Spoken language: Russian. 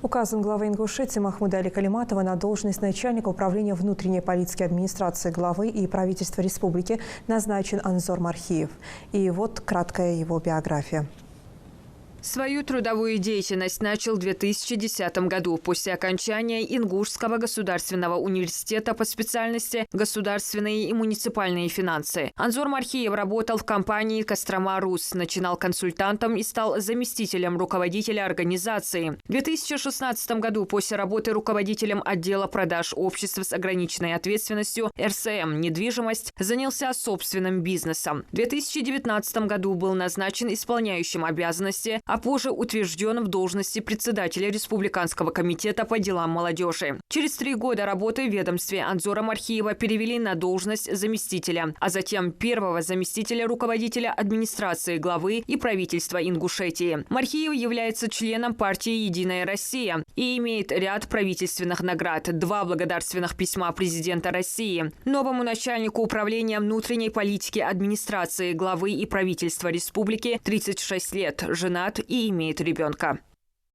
Указом главы Ингушетии Махмуда Али Калиматова на должность начальника управления внутренней политики администрации главы и правительства республики назначен Анзор Мархиев. И вот краткая его биография. Свою трудовую деятельность начал в 2010 году после окончания Ингушского государственного университета по специальности «Государственные и муниципальные финансы». Анзор Мархиев работал в компании «Кострома Рус», начинал консультантом и стал заместителем руководителя организации. В 2016 году после работы руководителем отдела продаж общества с ограниченной ответственностью РСМ «Недвижимость» занялся собственным бизнесом. В 2019 году был назначен исполняющим обязанности, а позже утвержден в должности председателя Республиканского комитета по делам молодежи. Через 3 года работы в ведомстве Анзора Мархиева перевели на должность заместителя, а затем первого заместителя руководителя администрации главы и правительства Ингушетии. Мархиев является членом партии «Единая Россия» и имеет ряд правительственных наград, 2 благодарственных письма президента России. Новому начальнику управления внутренней политики администрации главы и правительства республики 36 лет, женат и имеет ребенка.